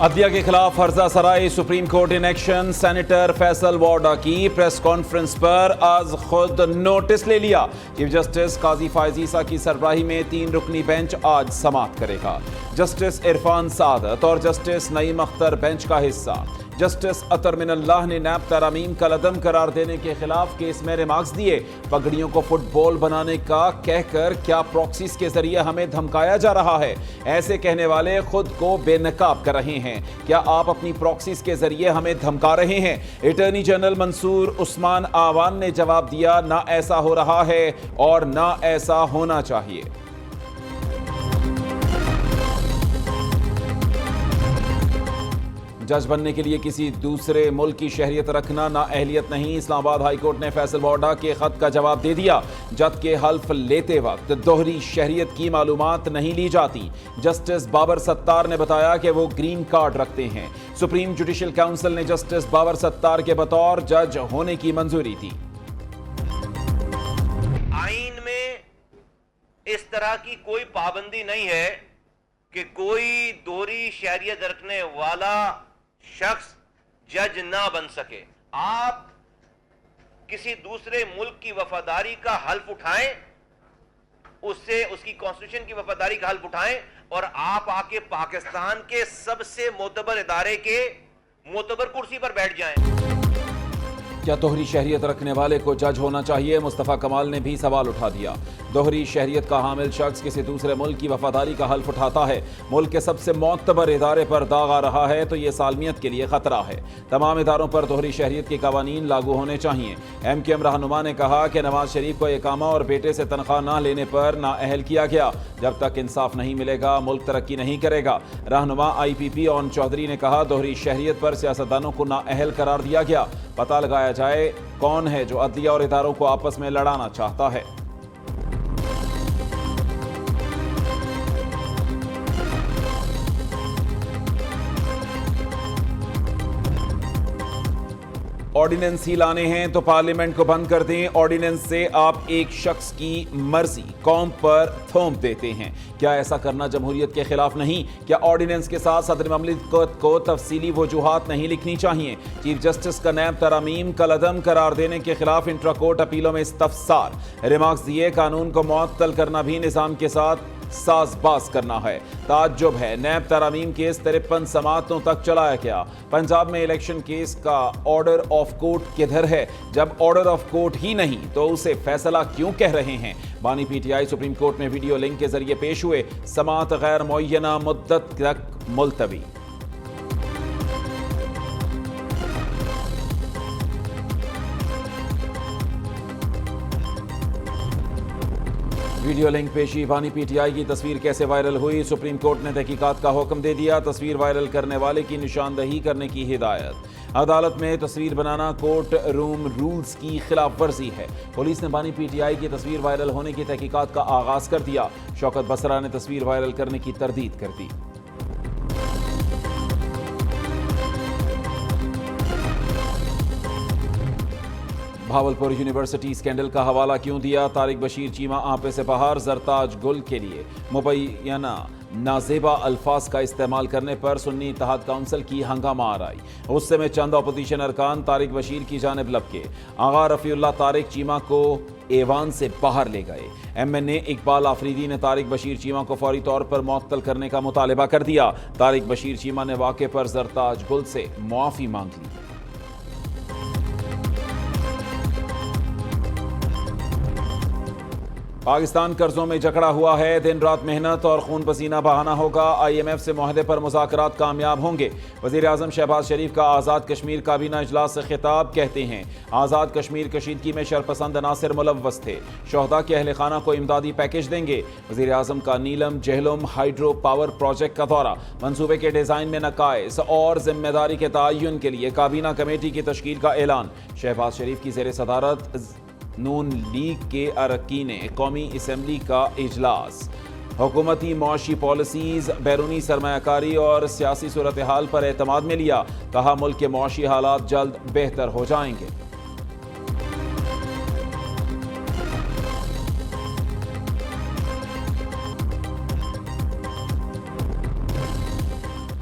عدلیہ کے خلاف فرضہ سرائی supreme court in action senator Faisal Vawda کی پریس کانفرنس پر آج خود نوٹس لے لیا۔ چیف جسٹس قاضی فائز عیسیٰ کی سربراہی میں 3 رکنی بینچ آج سماعت کرے گا۔ جسٹس عرفان سعادت اور جسٹس نعیم اختر بینچ کا حصہ۔ جسٹس اطہر من اللہ نے نیب ترامیم کا لدم قرار دینے کے خلاف کیس میں ریمارکس دیے۔ پگڑیوں کو فٹ بال بنانے کا کہہ کر کیا پراکسیز کے ذریعے ہمیں دھمکایا جا رہا ہے؟ ایسے کہنے والے خود کو بے نقاب کر رہے ہیں۔ کیا آپ اپنی پراکسیز کے ذریعے ہمیں دھمکا رہے ہیں؟ اٹارنی جنرل منصور عثمان آوان نے جواب دیا، نہ ایسا ہو رہا ہے اور نہ ایسا ہونا چاہیے۔ جج بننے کے لیے کسی دوسرے ملک کی شہریت رکھنا نااہلیت نہیں۔ اسلام آباد ہائی کورٹ نے فیصل وارڈا کے خط کا جواب دے دیا۔ جج کے حلف لیتے وقت دوہری شہریت کی معلومات نہیں لی جاتی۔ جسٹس بابر ستار نے بتایا کہ وہ گرین کارڈ رکھتے ہیں۔ سپریم جوڈیشل کونسل نے جسٹس بابر ستار کے بطور جج ہونے کی منظوری دی۔ آئین میں اس طرح کی کوئی پابندی نہیں ہے کہ کوئی دوہری شہریت رکھنے والا شخص جج نہ بن سکے۔ آپ کسی دوسرے ملک کی وفاداری کا حلف اٹھائیں، اس کی کانسٹیٹیوشن کی وفاداری کا حلف اٹھائیں اور آپ آ کے پاکستان کے سب سے معتبر ادارے کے معتبر کرسی پر بیٹھ جائیں۔ کیا دوہری شہریت رکھنے والے کو جج ہونا چاہیے؟ مصطفیٰ کمال نے بھی سوال اٹھا دیا۔ دوہری شہریت کا حامل شخص کسی دوسرے ملک کی وفاداری کا حلف اٹھاتا ہے، ملک کے سب سے معتبر ادارے پر داغ آ رہا ہے تو یہ سالمیت کے لیے خطرہ ہے۔ تمام اداروں پر دوہری شہریت کے قوانین لاگو ہونے چاہیے۔ ایم کیو ایم رہنما نے کہا کہ نواز شریف کو اقامہ اور بیٹے سے تنخواہ نہ لینے پر نااہل کیا گیا۔ جب تک انصاف نہیں ملے گا ملک ترقی نہیں کرے گا۔ رہنما آئی پی پی اون چودھری نے کہا دوہری شہریت پر سیاستدانوں کو نااہل قرار دیا گیا۔ پتہ لگایا جائے کون ہے جو عدلیہ اور اداروں کو آپس میں لڑانا چاہتا ہے۔ آرڈیننس ہی لانے ہیں تو پارلیمنٹ کو بند کر دیں۔ آرڈیننس سے آپ ایک شخص کی مرضی قوم پر تھوپ دیتے ہیں۔ کیا ایسا کرنا جمہوریت کے خلاف نہیں؟ کیا آرڈیننس کے ساتھ صدر مملکت کو تفصیلی وجوہات نہیں لکھنی چاہیے؟ چیف جسٹس کا نیب ترامیم کا لدم قرار دینے کے خلاف انٹرا کورٹ اپیلوں میں استفسار۔ ریمارکس دیے، قانون کو معطل کرنا بھی نظام کے ساتھ ساز باز کرنا ہے۔ تعجب ہے نیب ترامیم کیس 53 سماعتوں تک چلایا گیا۔ پنجاب میں الیکشن کیس کا آرڈر آف کورٹ کدھر ہے؟ جب آرڈر آف کورٹ ہی نہیں تو اسے فیصلہ کیوں کہہ رہے ہیں؟ بانی P T I supreme court میں ویڈیو لنک کے ذریعے پیش ہوئے۔ سماعت غیر معینہ مدت تک ملتوی۔ ویڈیو لنک پیشی۔ بانی پی ٹی آئی کی تصویر کیسے وائرل ہوئی؟ سپریم کورٹ نے تحقیقات کا حکم دے دیا۔ تصویر وائرل کرنے والے کی نشاندہی کرنے کی ہدایت۔ عدالت میں تصویر بنانا کورٹ روم رولز کی خلاف ورزی ہے۔ پولیس نے بانی پی ٹی آئی کی تصویر وائرل ہونے کی تحقیقات کا آغاز کر دیا۔ شوکت بسرا نے تصویر وائرل کرنے کی تردید کر دی۔ بھاولپور یونیورسٹی اسکینڈل کا حوالہ کیوں دیا؟ طارق بشیر چیمہ آنپے سے باہر۔ زرتاج گل کے لیے مبینہ نازیبا الفاظ کا استعمال کرنے پر سنی اتحاد کونسل کی ہنگامہ آرائی۔ غصے میں چند اپوزیشن ارکان طارق بشیر کی جانب لپکے۔ آغا رفیع اللہ طارق چیمہ کو ایوان سے باہر لے گئے۔ ایم این اے اقبال آفریدی نے طارق بشیر چیمہ کو فوری طور پر معطل کرنے کا مطالبہ کر دیا۔ طارق بشیر چیمہ نے واقعے پر زرتاج گل سے معافی مانگ لی۔ پاکستان قرضوں میں جکڑا ہوا ہے، دن رات محنت اور خون پسینہ بہانا ہوگا۔ آئی ایم ایف سے معاہدے پر مذاکرات کامیاب ہوں گے۔ وزیر اعظم شہباز شریف کا آزاد کشمیر کابینہ اجلاس سے خطاب، کہتے ہیں آزاد کشمیر کشیدگی میں شرپسند عناصر ملوث تھے، شہداء کے اہل خانہ کو امدادی پیکج دیں گے۔ وزیر اعظم کا نیلم جہلم ہائیڈرو پاور پروجیکٹ کا دورہ، منصوبے کے ڈیزائن میں نقائص اور ذمہ داری کے تعین کے لیے کابینہ کمیٹی کی تشکیل کا اعلان۔ شہباز شریف کی زیر صدارت نون لیگ کے اراکین قومی اسمبلی کا اجلاس۔ حکومتی معاشی پالیسیز، بیرونی سرمایہ کاری اور سیاسی صورتحال پر اعتماد میں لیا، کہا ملک کے معاشی حالات جلد بہتر ہو جائیں گے۔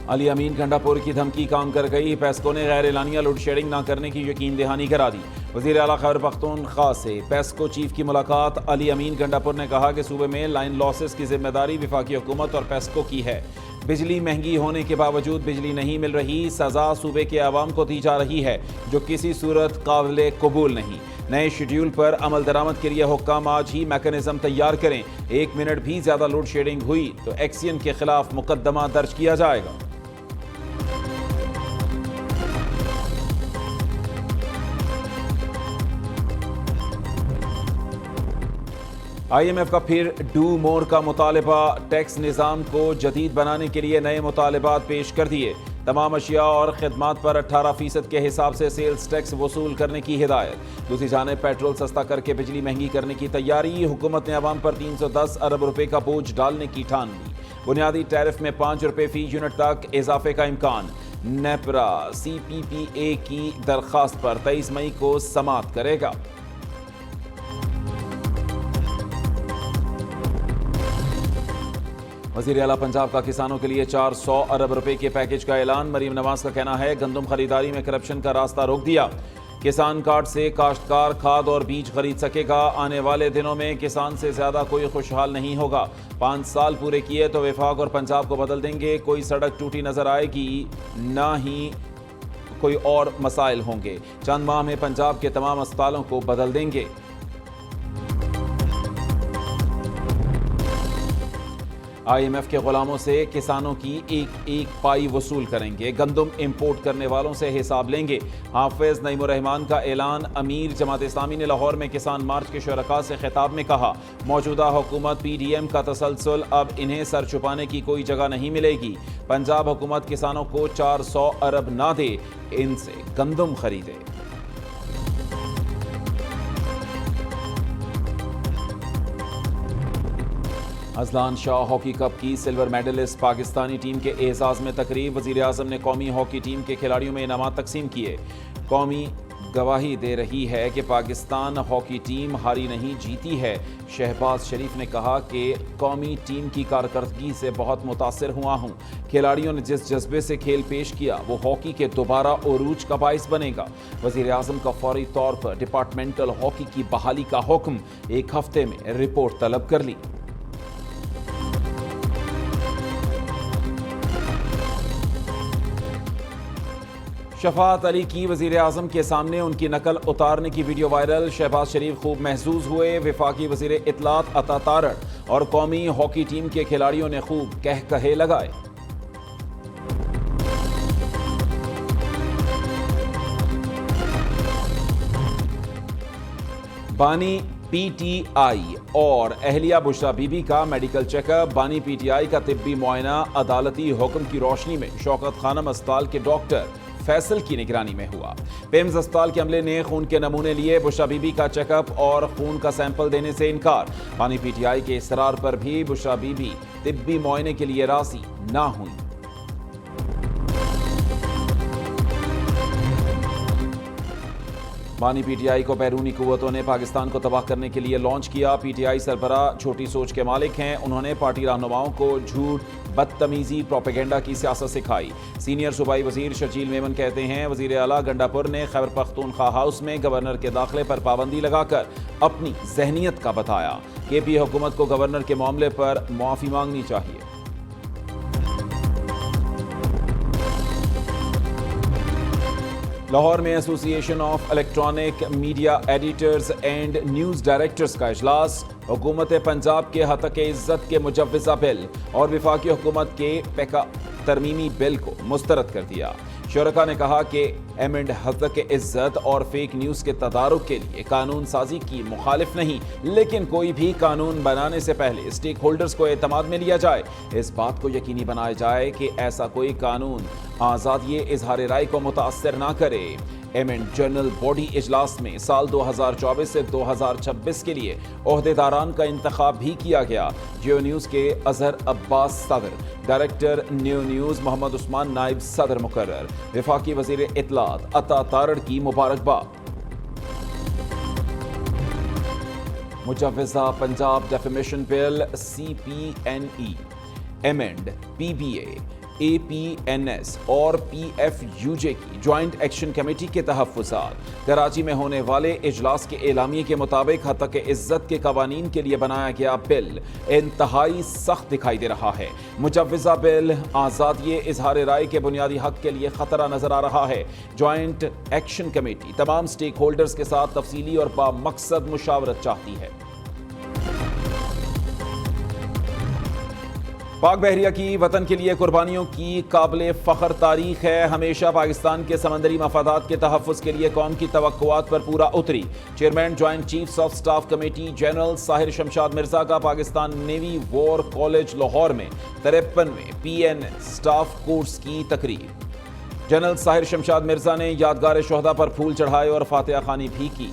علی امین گھنڈاپور کی دھمکی کام کر گئی، پیسکو نے غیر اعلانیہ لوڈ شیڈنگ نہ کرنے کی یقین دہانی کرا دی۔ وزیر اعلیٰ خیبر پختونخوا سے پیسکو چیف کی ملاقات، علی امین گھنڈاپور نے کہا کہ صوبے میں لائن لاسز کی ذمہ داری وفاقی حکومت اور پیسکو کی ہے۔ بجلی مہنگی ہونے کے باوجود بجلی نہیں مل رہی، سزا صوبے کے عوام کو دی جا رہی ہے جو کسی صورت قابل قبول نہیں۔ نئے شیڈیول پر عمل درآمد کے لیے حکام آج ہی میکانزم تیار کریں، 1 منٹ بھی زیادہ لوڈ شیڈنگ ہوئی تو ایکسین کے خلاف مقدمہ درج کیا جائے گا۔ آئی ایم ایف کا پھر ڈو مور کا مطالبہ، ٹیکس نظام کو جدید بنانے کے لیے نئے مطالبات پیش کر دیے۔ تمام اشیاء اور خدمات پر 18% کے حساب سے سیلز ٹیکس وصول کرنے کی ہدایت۔ دوسری جانب پیٹرول سستا کر کے بجلی مہنگی کرنے کی تیاری، حکومت نے عوام پر 310 ارب روپے کا بوجھ ڈالنے کی ٹھان لی۔ بنیادی ٹیرف میں 5 روپے فی یونٹ تک اضافے کا امکان۔ نیپرا سی پی پی اے کی درخواست پر 23 مئی کو سماعت کرے گا۔ وزیر اعلیٰ پنجاب کا کسانوں کے لیے 400 ارب روپے کے پیکج کا اعلان، مریم نواز کا کہنا ہے گندم خریداری میں کرپشن کا راستہ روک دیا۔ کسان کارڈ سے کاشتکار کھاد اور بیج خرید سکے گا، آنے والے دنوں میں کسان سے زیادہ کوئی خوشحال نہیں ہوگا۔ 5 سال پورے کیے تو وفاق اور پنجاب کو بدل دیں گے، کوئی سڑک ٹوٹی نظر آئے گی نہ ہی کوئی اور مسائل ہوں گے، چند ماہ میں پنجاب کے تمام اسپتالوں کو بدل دیں گے۔ آئی ایم ایف کے غلاموں سے کسانوں کی ایک پائی وصول کریں گے، گندم امپورٹ کرنے والوں سے حساب لیں گے۔ حافظ نعیم الرحمان کا اعلان، امیر جماعت اسلامی نے لاہور میں کسان مارچ کے شرکاء سے خطاب میں کہا موجودہ حکومت پی ڈی ایم کا تسلسل، اب انہیں سر چھپانے کی کوئی جگہ نہیں ملے گی۔ پنجاب حکومت کسانوں کو 400 ارب نہ دے، ان سے گندم خریدے۔ اذلان شاہ ہاکی کپ کی سلور میڈلسٹ پاکستانی ٹیم کے اعزاز میں تقریب، وزیر اعظم نے قومی ہاکی ٹیم کے کھلاڑیوں میں انعامات تقسیم کیے۔ قومی گواہی دے رہی ہے کہ پاکستان ہاکی ٹیم ہاری نہیں جیتی ہے۔ شہباز شریف نے کہا کہ قومی ٹیم کی کارکردگی سے بہت متاثر ہوا ہوں، کھلاڑیوں نے جس جذبے سے کھیل پیش کیا وہ ہاکی کے دوبارہ عروج کا باعث بنے گا۔ وزیر اعظم کا فوری طور پر ڈپارٹمنٹل ہاکی کی بحالی کا حکم، 1 ہفتے میں رپورٹ طلب کر لی۔ شفاعت علی کی وزیر اعظم کے سامنے ان کی نقل اتارنے کی ویڈیو وائرل، شہباز شریف خوب محظوظ ہوئے، وفاقی وزیر اطلاعات عطا تارڑ اور قومی ہاکی ٹیم کے کھلاڑیوں نے خوب کہے لگائے۔ بانی پی ٹی آئی اور اہلیہ بشرا بی بی کا میڈیکل چیک اپ، بانی پی ٹی آئی کا طبی معائنہ عدالتی حکم کی روشنی میں شوکت خانم اسپتال کے ڈاکٹر فیصل کی نگرانی میں ہوا۔ پیمز اسپتال کے عملے نے خون کے نمونے لیے، بشرا بی بی کا چیک اپ اور خون کا سیمپل دینے سے انکار۔ بانی پی ٹی آئی کے اصرار پر بھی بشرا بی بی طبی معائنے کے لیے راضی نہ ہوئی۔ بانی پی ٹی آئی کو بیرونی قوتوں نے پاکستان کو تباہ کرنے کے لیے لانچ کیا۔ پی ٹی آئی سربراہ چھوٹی سوچ کے مالک ہیں، انہوں نے پارٹی رہنماؤں کو جھوٹ، بدتمیزی، پروپیگنڈا کی سیاست سکھائی۔ سینئر صوبائی وزیر شرجیل میمن کہتے ہیں وزیر اعلیٰ گنڈاپور نے خیبر پختونخوا ہاؤس میں گورنر کے داخلے پر پابندی لگا کر اپنی ذہنیت کا بتایا۔ کے پی حکومت کو گورنر کے معاملے پر معافی مانگنی چاہیے۔ لاہور میں ایسوسی ایشن of electronic media editors and news directors کا اجلاس، حکومت پنجاب کے ہتک عزت کے مجوزہ بل اور وفاقی حکومت کے پیکا ترمیمی بل کو مسترد کر دیا۔ شرکاء نے کہا کہ ایمنڈ ہتک عزت اور فیک نیوز کے تدارک کے لیے قانون سازی کی مخالف نہیں، لیکن کوئی بھی قانون بنانے سے پہلے اسٹیک ہولڈرز کو اعتماد میں لیا جائے، اس بات کو یقینی بنایا جائے کہ ایسا کوئی قانون آزادی اظہار رائے کو متاثر نہ کرے۔ ایمنڈ جنرل باڈی اجلاس میں سال 2024 سے 2026 کے لیے عہدیداران کا انتخاب بھی کیا گیا۔ جیو نیوز کے اظہر عباس صدر، director new news Muhammad Usman نائب صدر مقرر، وفاقی وزیر اطلاعات عطا تارڑ کی مبارکباد۔ مجوزہ پنجاب ڈیفیمیشن بل CPNE ایمنڈ PBA APNS اور PFUJ کی جوائنٹ ایکشن کمیٹی کے تحفظات۔ کراچی میں ہونے والے اجلاس کے اعلامیے کے مطابق حقوق عزت کے قوانین کے لیے بنایا گیا بل انتہائی سخت دکھائی دے رہا ہے۔ مجوزہ بل آزادی اظہار رائے کے بنیادی حق کے لیے خطرہ نظر آ رہا ہے۔ جوائنٹ ایکشن کمیٹی تمام سٹیک ہولڈرز کے ساتھ تفصیلی اور بامقصد مشاورت چاہتی ہے۔ پاک بحریہ کی وطن کے لیے قربانیوں کی قابل فخر تاریخ ہے۔ ہمیشہ پاکستان کے سمندری مفادات کے تحفظ کے لیے قوم کی توقعات پر پورا اتری۔ Chairman joint chiefs of staff committee general Sahir Shamshad Mirza کا Pakistan navy war college Lahore میں 53ویں PN سٹاف کورس کی تقریب۔ جنرل ساحر شمشاد مرزا نے یادگار شہداء پر پھول چڑھائے اور فاتحہ خوانی بھی کی۔